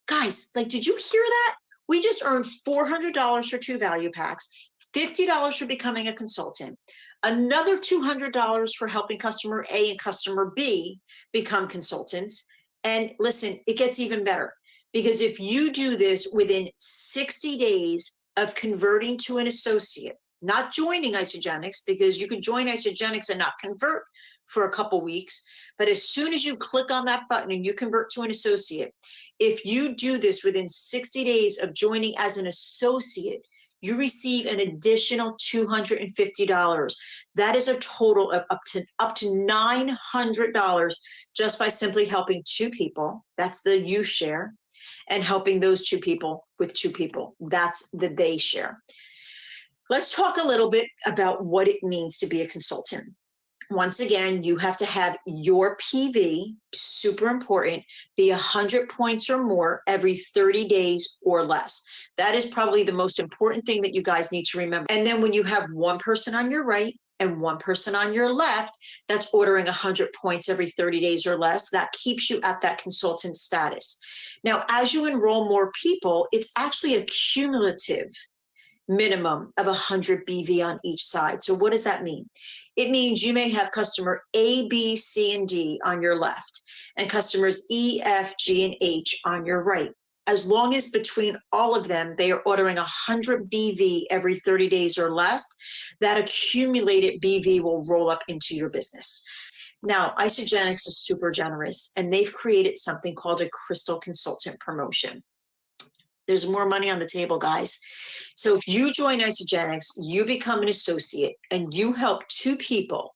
Guys, like, did you hear that? We just earned $400 for two value packs, $50 for becoming a consultant, another $200 for helping customer A and customer B become consultants. And listen, it gets even better because if you do this within 60 days of converting to an associate, not joining Isagenix, because you could join Isagenix and not convert for a couple weeks. But as soon as you click on that button and you convert to an associate, if you do this within 60 days of joining as an associate, you receive an additional $250. That is a total of up to $900 just by simply helping two people. That's the you share, and helping those two people with two people. That's the they share. Let's talk a little bit about what it means to be a consultant. Once again, you have to have your PV, super important, be 100 points or more every 30 days or less. That is probably the most important thing that you guys need to remember. And then when you have one person on your right and one person on your left that's ordering 100 points every 30 days or less, that keeps you at that consultant status. Now, as you enroll more people, it's actually a cumulative minimum of 100 BV on each side. So what does that mean? It means you may have customer A, B, C, and D on your left, and customers E, F, G, and H on your right. As long as between all of them, they are ordering 100 BV every 30 days or less, that accumulated BV will roll up into your business. Now, Isagenix is super generous, and they've created something called a Crystal Consultant Promotion. There's more money on the table, guys. So if you join Isagenix, you become an associate, and you help two people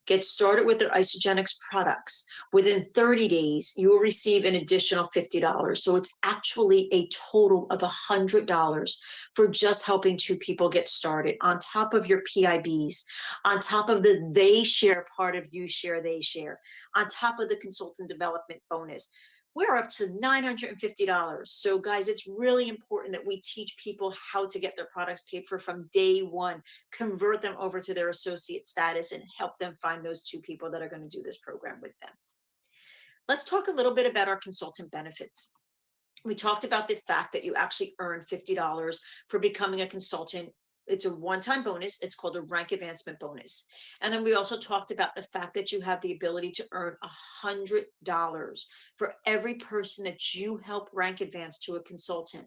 get started with their Isagenix products. Within 30 days, you will receive an additional $50. So it's actually a total of $100 for just helping two people get started, on top of your PIBs, on top of the they share part of you share, they share, on top of the consultant development bonus. We're up to $950. So guys, it's really important that we teach people how to get their products paid for from day one, convert them over to their associate status, and help them find those two people that are going to do this program with them. Let's talk a little bit about our consultant benefits. We talked about the fact that you actually earn $50 for becoming a consultant. It's a one-time bonus. It's called a rank advancement bonus. And then we also talked about the fact that you have the ability to earn $100 for every person that you help rank advance to a consultant,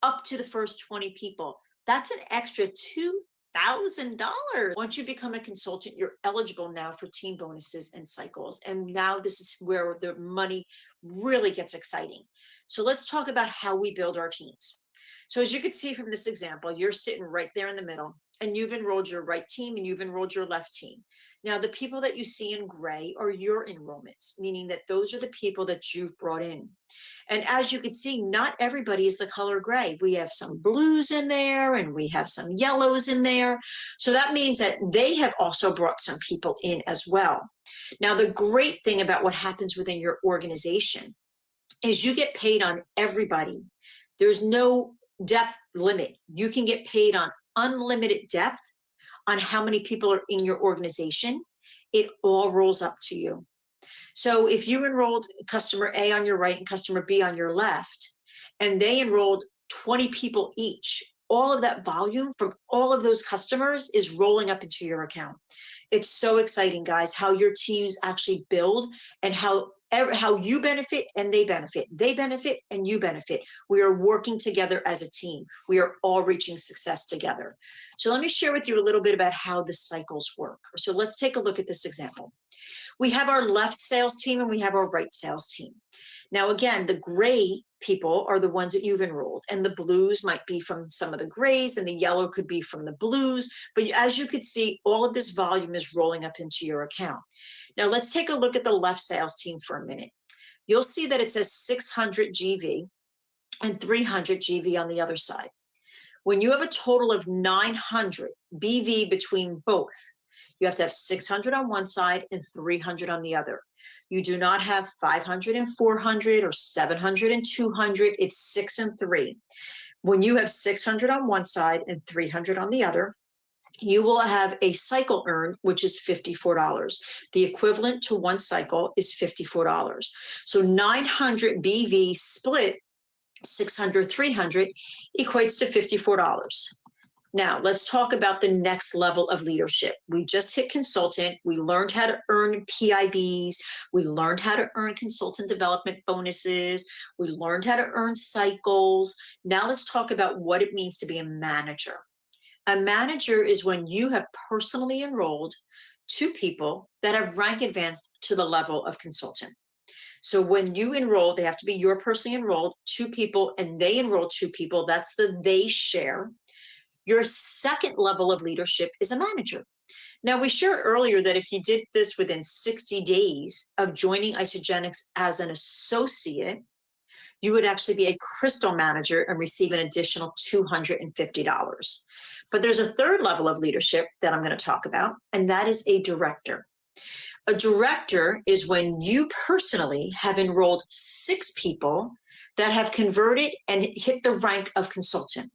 up to the first 20 people. That's an extra $2,000. Once you become a consultant, you're eligible now for team bonuses and cycles. And now this is where the money really gets exciting. So let's talk about how we build our teams. So as you can see from this example, you're sitting right there in the middle, and you've enrolled your right team and you've enrolled your left team. Now, the people that you see in gray are your enrollments, meaning that those are the people that you've brought in. And as you can see, not everybody is the color gray. We have some blues in there, and we have some yellows in there. So that means that they have also brought some people in as well. Now, the great thing about what happens within your organization is you get paid on everybody. There's no depth limit. You can get paid on unlimited depth on how many people are in your organization. It all rolls up to you. So if you enrolled customer A on your right and customer B on your left, and they enrolled 20 people each, all of that volume from all of those customers is rolling up into your account. It's so exciting, guys, how your teams actually build, and how you benefit and they benefit and you benefit. We are working together as a team. We are all reaching success together. So let me share with you a little bit about how the cycles work. So let's take a look at this example. We have our left sales team and we have our right sales team. Now, again, the gray people are the ones that you've enrolled, and the blues might be from some of the grays, and the yellow could be from the blues. But as you could see, all of this volume is rolling up into your account. Now, let's take a look at the left sales team for a minute. You'll see that it says 600 GV and 300 GV on the other side. When you have a total of 900 BV between both, you have to have 600 on one side and 300 on the other. You do not have 500 and 400 or 700 and 200. It's 6 and 3. When you have 600 on one side and 300 on the other, you will have a cycle earned, which is $54. The equivalent to one cycle is $54. So 900 BV split 600, 300 equates to $54. Now, let's talk about the next level of leadership. We just hit consultant. We learned how to earn PIBs. We learned how to earn consultant development bonuses. We learned how to earn cycles. Now let's talk about what it means to be a manager. A manager is when you have personally enrolled 2 people that have rank advanced to the level of consultant. So when you enroll, they have to be your personally enrolled 2 people, and they enroll 2 people. That's the they share. Your second level of leadership is a manager. Now, we shared earlier that if you did this within 60 days of joining Isagenix as an associate, you would actually be a crystal manager and receive an additional $250. But there's a third level of leadership that I'm going to talk about, and that is a director. A director is when you personally have enrolled 6 people that have converted and hit the rank of consultant.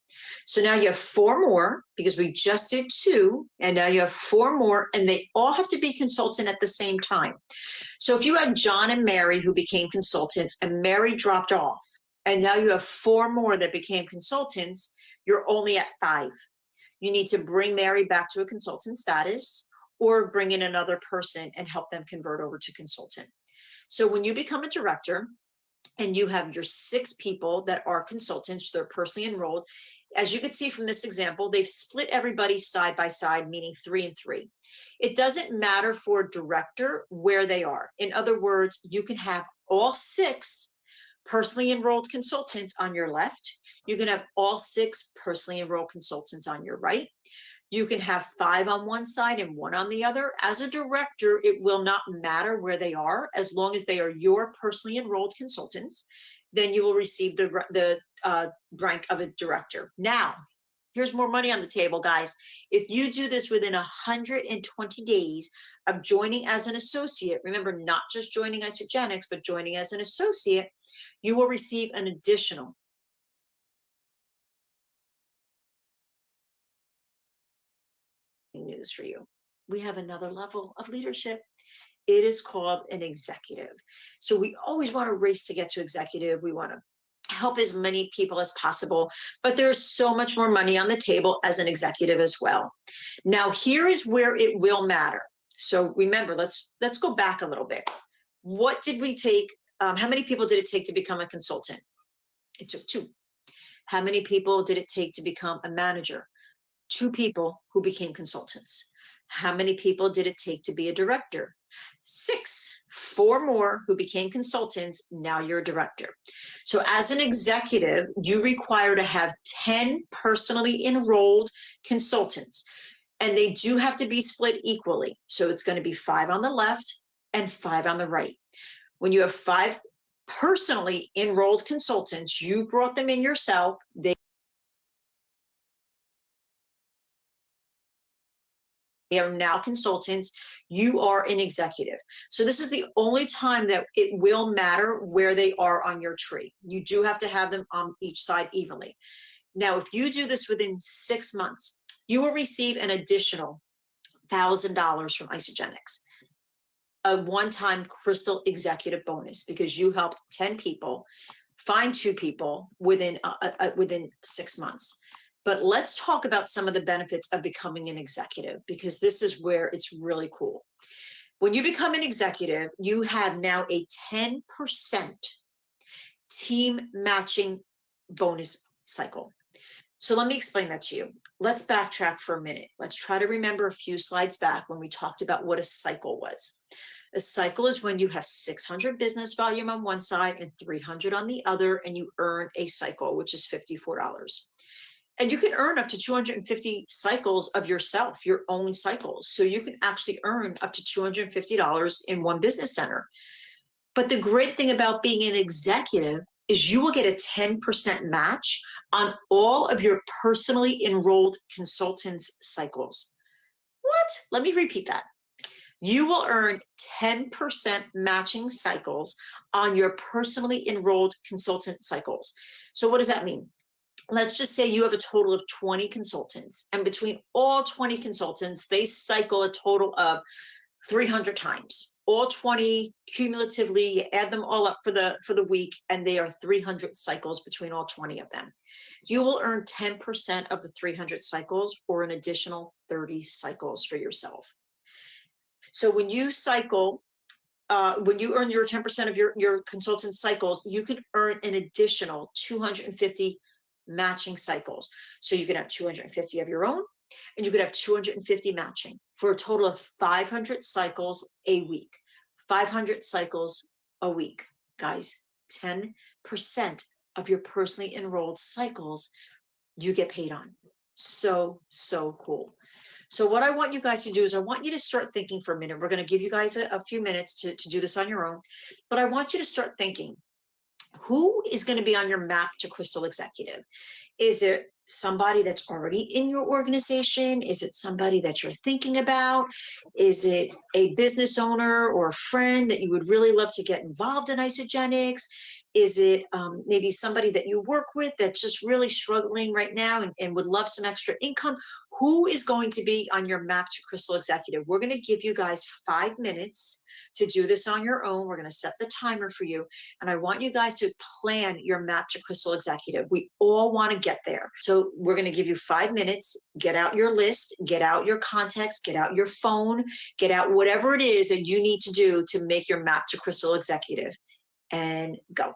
So now you have 4 more, because we just did 2, and now you have 4 more, and they all have to be consultant at the same time. So if you had John and Mary who became consultants and Mary dropped off, and now you have 4 more that became consultants, you're only at 5. You need to bring Mary back to a consultant status, or bring in another person and help them convert over to consultant. So when you become a director and you have your 6 people that are consultants, they're personally enrolled, as you can see from this example, they've split everybody side by side, meaning 3 and 3. It doesn't matter for a director where they are. In other words, you can have all 6 personally enrolled consultants on your left. You can have all 6 personally enrolled consultants on your right. You can have 5 on one side and 1 on the other. As a director, it will not matter where they are, as long as they are your personally enrolled consultants. Then you will receive the rank of a director. Now, here's more money on the table, guys. If you do this within 120 days of joining as an associate, remember, not just joining Isagenix, but joining as an associate, you will receive an additional news for you. We have another level of leadership. It is called an executive. So we always want to race to get to executive. We want to help as many people as possible, but there's so much more money on the table as an executive as well. Now, here is where it will matter. So remember, let's go back a little bit. What did we take? How many people did it take to become a consultant? It took 2. How many people did it take to become a manager? 2 people who became consultants. How many people did it take to be a director? 6. 4 more who became consultants. Now you're a director. So as an executive, you require to have 10 personally enrolled consultants, and they do have to be split equally. So it's going to be 5 on the left and 5 on the right. When you have 5 personally enrolled consultants, you brought them in yourself. They are now consultants. You are an executive. So this is the only time that it will matter where they are on your tree. You do have to have them on each side evenly. Now, if you do this within 6 months, you will receive an additional $1,000 from Isagenix, a one-time crystal executive bonus, because you helped 10 people find 2 people within 6 months. But let's talk about some of the benefits of becoming an executive, because this is where it's really cool. When you become an executive, you have now a 10% team matching bonus cycle. So let me explain that to you. Let's backtrack for a minute. Let's try to remember a few slides back when we talked about what a cycle was. A cycle is when you have 600 business volume on one side and 300 on the other, and you earn a cycle, which is $54. And you can earn up to 250 cycles of yourself, your own cycles. So you can actually earn up to $250 in one business center. But the great thing about being an executive is you will get a 10% match on all of your personally enrolled consultants' cycles. What? Let me repeat that. You will earn 10% matching cycles on your personally enrolled consultant cycles. So what does that mean? Let's just say you have a total of 20 consultants, and between all 20 consultants, they cycle a total of 300 times. All 20 cumulatively, you add them all up for the week, and they are 300 cycles between all 20 of them. You will earn 10% of the 300 cycles, or an additional 30 cycles for yourself. So when you cycle, when you earn your 10% of your consultant cycles, you can earn an additional 250 matching cycles. So you can have 250 of your own and you could have 250 matching for a total of 500 cycles a week. 500 cycles a week, guys. 10% of your personally enrolled cycles you get paid on. So cool. So what I want you guys to do is I want you to start thinking for a minute. We're going to give you guys a few minutes to do this on your own, but I want you to start thinking, who is going to be on your map to Crystal Executive? Is it somebody that's already in your organization? Is it somebody that you're thinking about? Is it a business owner or a friend that you would really love to get involved in Isagenix? Is it maybe somebody that you work with that's just really struggling right now and would love some extra income? Who is going to be on your map to Crystal Executive? We're going to give you guys 5 minutes to do this on your own. We're going to set the timer for you. And I want you guys to plan your map to Crystal Executive. We all want to get there. So we're going to give you 5 minutes. Get out your list, get out your contacts, get out your phone, get out whatever it is that you need to do to make your map to Crystal Executive, and go.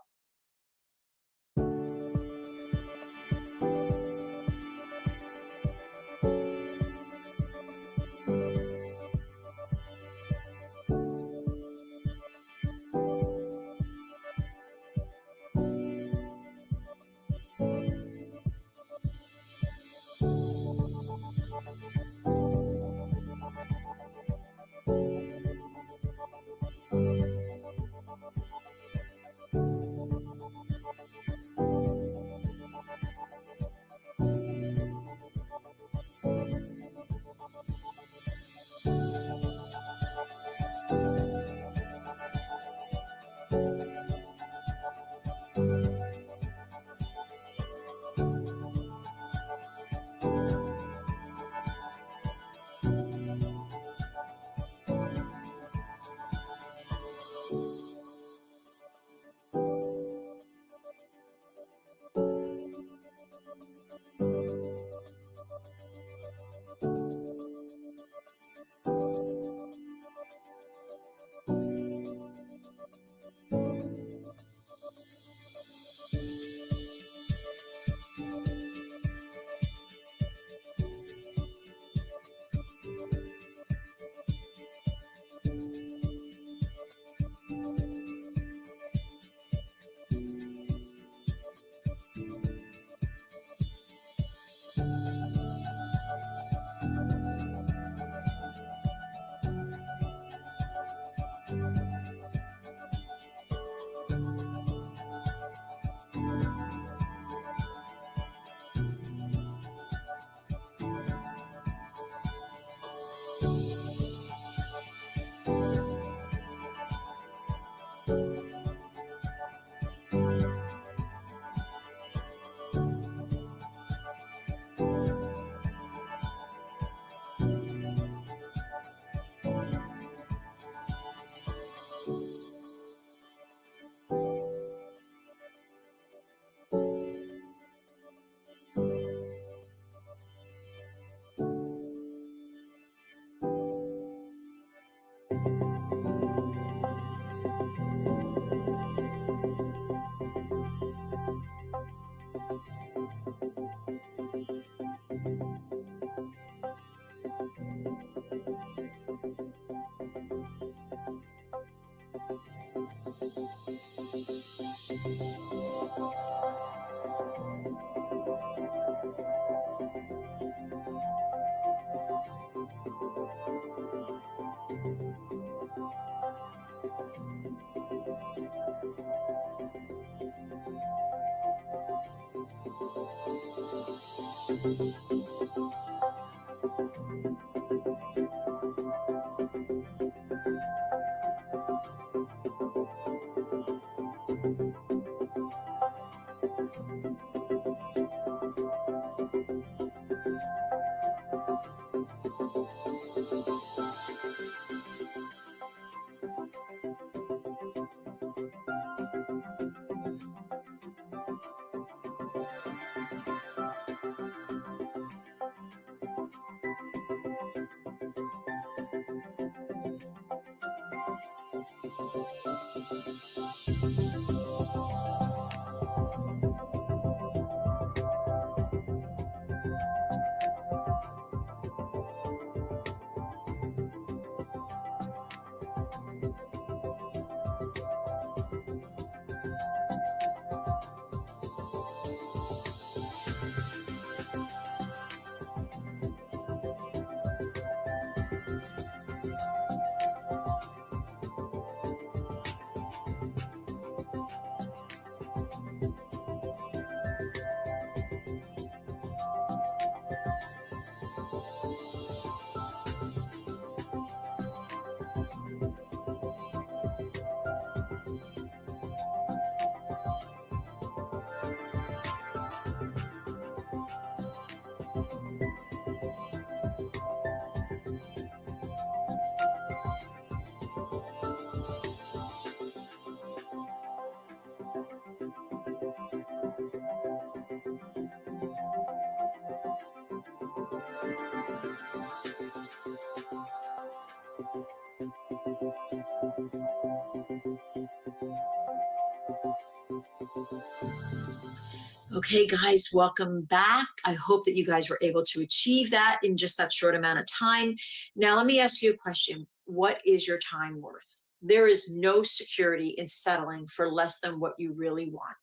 Okay, guys, welcome back. I hope that you guys were able to achieve that in just that short amount of time. Now, let me ask you a question. What is your time worth? There is no security in settling for less than what you really want.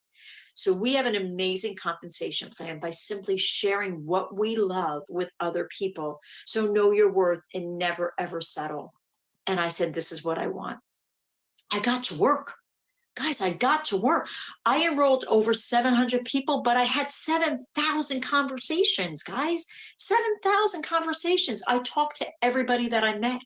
So we have an amazing compensation plan by simply sharing what we love with other people. So know your worth and never, ever settle. And I said, this is what I want. I got to work. Guys, I got to work. I enrolled over 700 people, but I had 7,000 conversations, guys. 7,000 conversations. I talked to everybody that I met.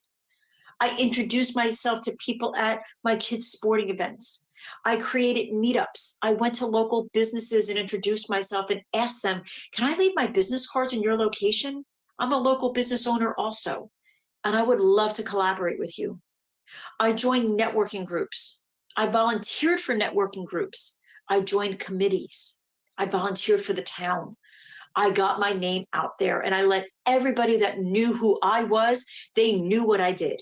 I introduced myself to people at my kids' sporting events. I created meetups. I went to local businesses and introduced myself and asked them, can I leave my business cards in your location? I'm a local business owner also, and I would love to collaborate with you. I joined networking groups. I volunteered for networking groups. I joined committees. I volunteered for the town. I got my name out there and I let everybody that knew who I was, they knew what I did.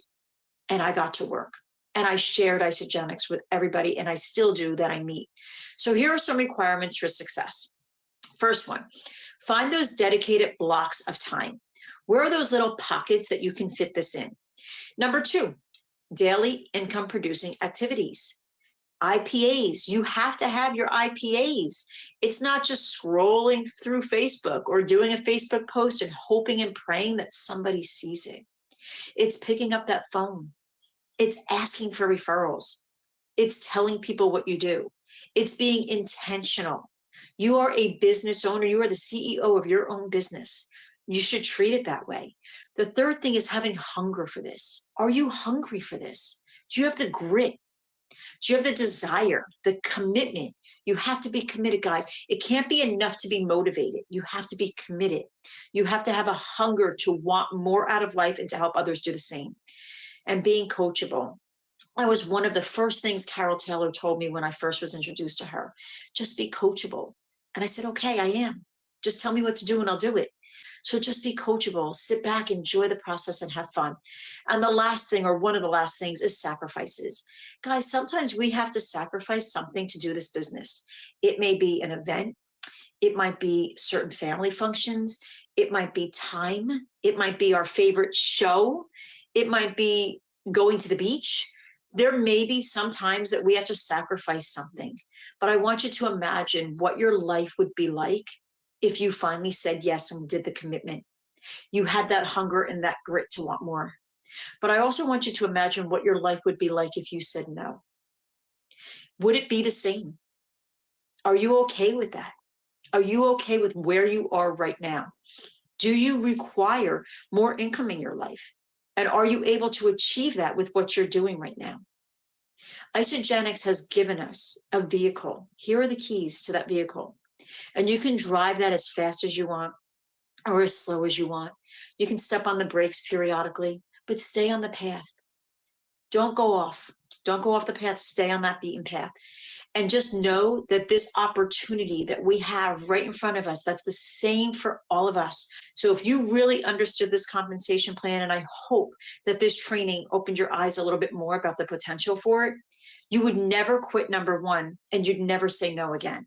And I got to work. And I shared Isagenix with everybody, and I still do that I meet. So here are some requirements for success. First one, find those dedicated blocks of time. Where are those little pockets that you can fit this in? Number two, daily income producing activities. IPAs, you have to have your IPAs. It's not just scrolling through Facebook or doing a Facebook post and hoping and praying that somebody sees it. It's picking up that phone. It's asking for referrals. It's telling people what you do. It's being intentional. You are a business owner. You are the CEO of your own business. You should treat it that way. The third thing is having hunger for this. Are you hungry for this? Do you have the grit? Do you have the desire, the commitment? You have to be committed, guys. It can't be enough to be motivated. You have to be committed. You have to have a hunger to want more out of life and to help others do the same. And being coachable. That was one of the first things Carol Taylor told me when I first was introduced to her. Just be coachable. And I said, okay, I am. Just tell me what to do and I'll do it. So just be coachable, sit back, enjoy the process and have fun. And the last thing, or one of the last things, is sacrifices. Guys, sometimes we have to sacrifice something to do this business. It may be an event. It might be certain family functions. It might be time. It might be our favorite show. It might be going to the beach. There may be some times that we have to sacrifice something, but I want you to imagine what your life would be like if you finally said yes and did the commitment. You had that hunger and that grit to want more. But I also want you to imagine what your life would be like if you said no. Would it be the same? Are you okay with that? Are you okay with where you are right now? Do you require more income in your life? And are you able to achieve that with what you're doing right now? Isagenix has given us a vehicle. Here are the keys to that vehicle. And you can drive that as fast as you want or as slow as you want. You can step on the brakes periodically, but stay on the path. Don't go off. Don't go off the path. Stay on that beaten path. And just know that this opportunity that we have right in front of us, that's the same for all of us. So if you really understood this compensation plan, and I hope that this training opened your eyes a little bit more about the potential for it, you would never quit number one, and you'd never say no again.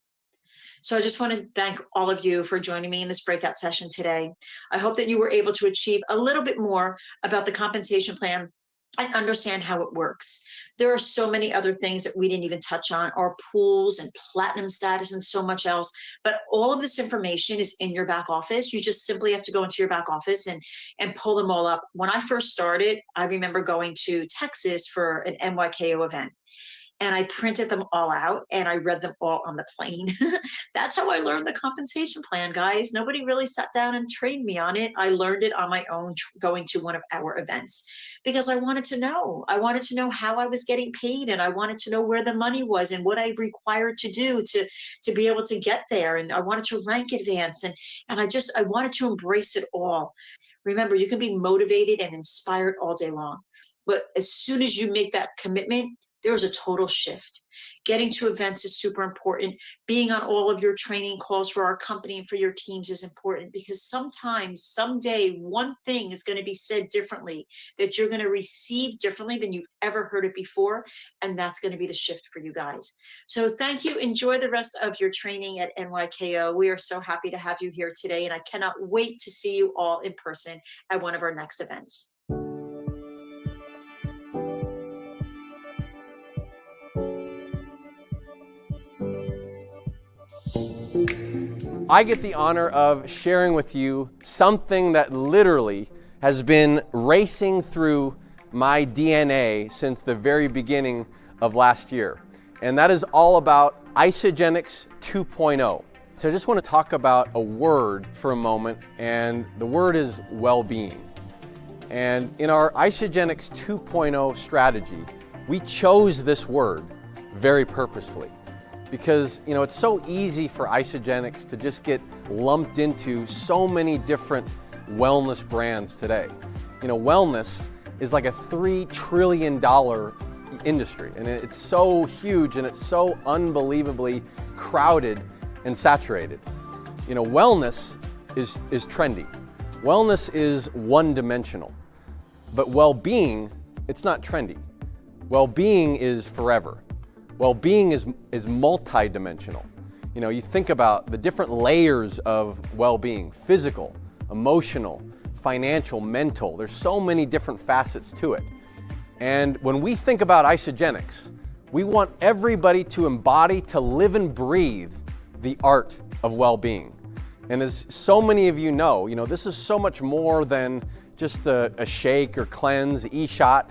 So I just want to thank all of you for joining me in this breakout session today. I hope that you were able to achieve a little bit more about the compensation plan and understand how it works. There are so many other things that we didn't even touch on, our pools and platinum status and so much else. But all of this information is in your back office. You just simply have to go into your back office and pull them all up. When I first started, I remember going to Texas for an NYKO event. And I printed them all out and I read them all on the plane. That's how I learned the compensation plan, guys. Nobody really sat down and trained me on it. I learned it on my own going to one of our events because I wanted to know. I wanted to know how I was getting paid, and I wanted to know where the money was and what I required to do to be able to get there. And I wanted to rank advance, and I wanted to embrace it all. Remember, you can be motivated and inspired all day long. But as soon as you make that commitment, there's a total shift. Getting to events is super important. Being on all of your training calls for our company and for your teams is important, because sometimes, someday, one thing is going to be said differently that you're going to receive differently than you've ever heard it before. And that's going to be the shift for you guys. So thank you. Enjoy the rest of your training at NYKO. We are so happy to have you here today. And I cannot wait to see you all in person at one of our next events. I get the honor of sharing with you something that literally has been racing through my DNA since the very beginning of last year. And that is all about Isagenix 2.0. So I just want to talk about a word for a moment, and the word is well-being. And in our Isagenix 2.0 strategy, we chose this word very purposefully. Because, it's so easy for Isagenix to just get lumped into so many different wellness brands today. Wellness is like a $3 trillion industry, and it's so huge and it's so unbelievably crowded and saturated. Wellness is trendy. Wellness is one-dimensional. But well-being, it's not trendy. Well-being is forever. Well-being is multi-dimensional. You think about the different layers of well-being: physical, emotional, financial, mental. There's so many different facets to it. And when we think about Isagenix, we want everybody to embody, to live and breathe the art of well-being. And as so many of you know, this is so much more than just a shake or cleanse, e-shot.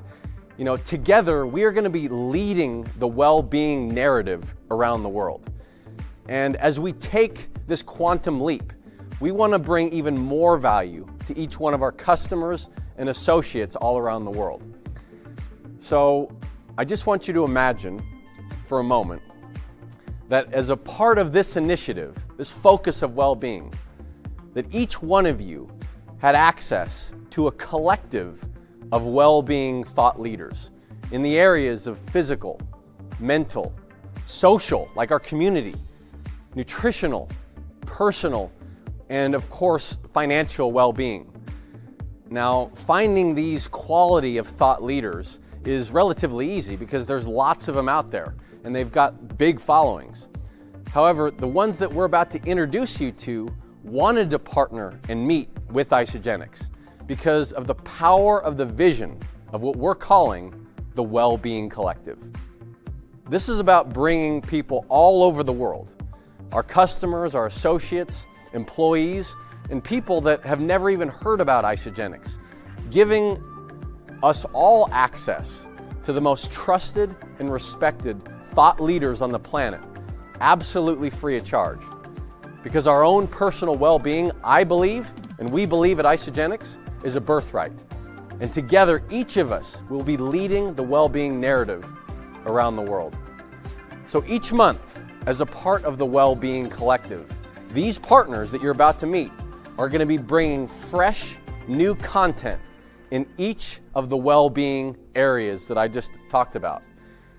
Together, we are going to be leading the well-being narrative around the world. And as we take this quantum leap, we want to bring even more value to each one of our customers and associates all around the world. So I just want you to imagine for a moment that as a part of this initiative, this focus of well-being, that each one of you had access to a collective of well-being thought leaders in the areas of physical, mental, social, like our community, nutritional, personal, and of course, financial well-being. Now, finding these quality of thought leaders is relatively easy because there's lots of them out there and they've got big followings. However, the ones that we're about to introduce you to wanted to partner and meet with Isagenix because of the power of the vision of what we're calling the Well-Being Collective. This is about bringing people all over the world, our customers, our associates, employees, and people that have never even heard about Isagenix, giving us all access to the most trusted and respected thought leaders on the planet, absolutely free of charge. Because our own personal well-being, I believe, and we believe at Isagenix, is a birthright. And together, each of us will be leading the well-being narrative around the world. So each month, as a part of the Well-Being Collective, these partners that you're about to meet are going to be bringing fresh, new content in each of the well-being areas that I just talked about.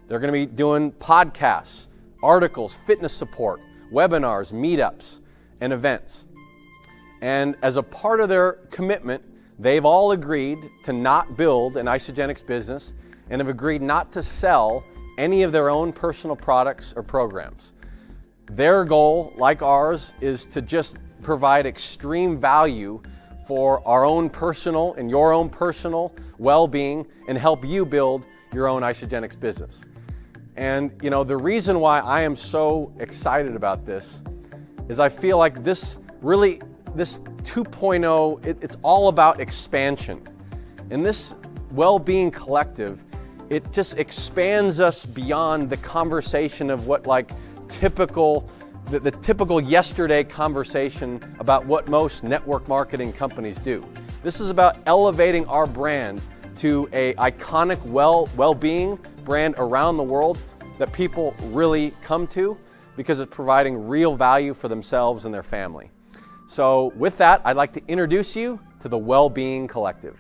They're going to be doing podcasts, articles, fitness support, webinars, meetups, and events. And as a part of their commitment, they've all agreed to not build an Isagenix business and have agreed not to sell any of their own personal products or programs. Their goal, like ours, is to just provide extreme value for our own personal and your own personal well-being and help you build your own Isagenix business. And the reason why I am so excited about this is I feel like this 2.0, it's all about expansion. And this Well-Being Collective, it just expands us beyond the conversation of what the typical yesterday conversation about what most network marketing companies do. This is about elevating our brand to an iconic well-being brand around the world that people really come to because it's providing real value for themselves and their family. So with that, I'd like to introduce you to the Well-Being Collective.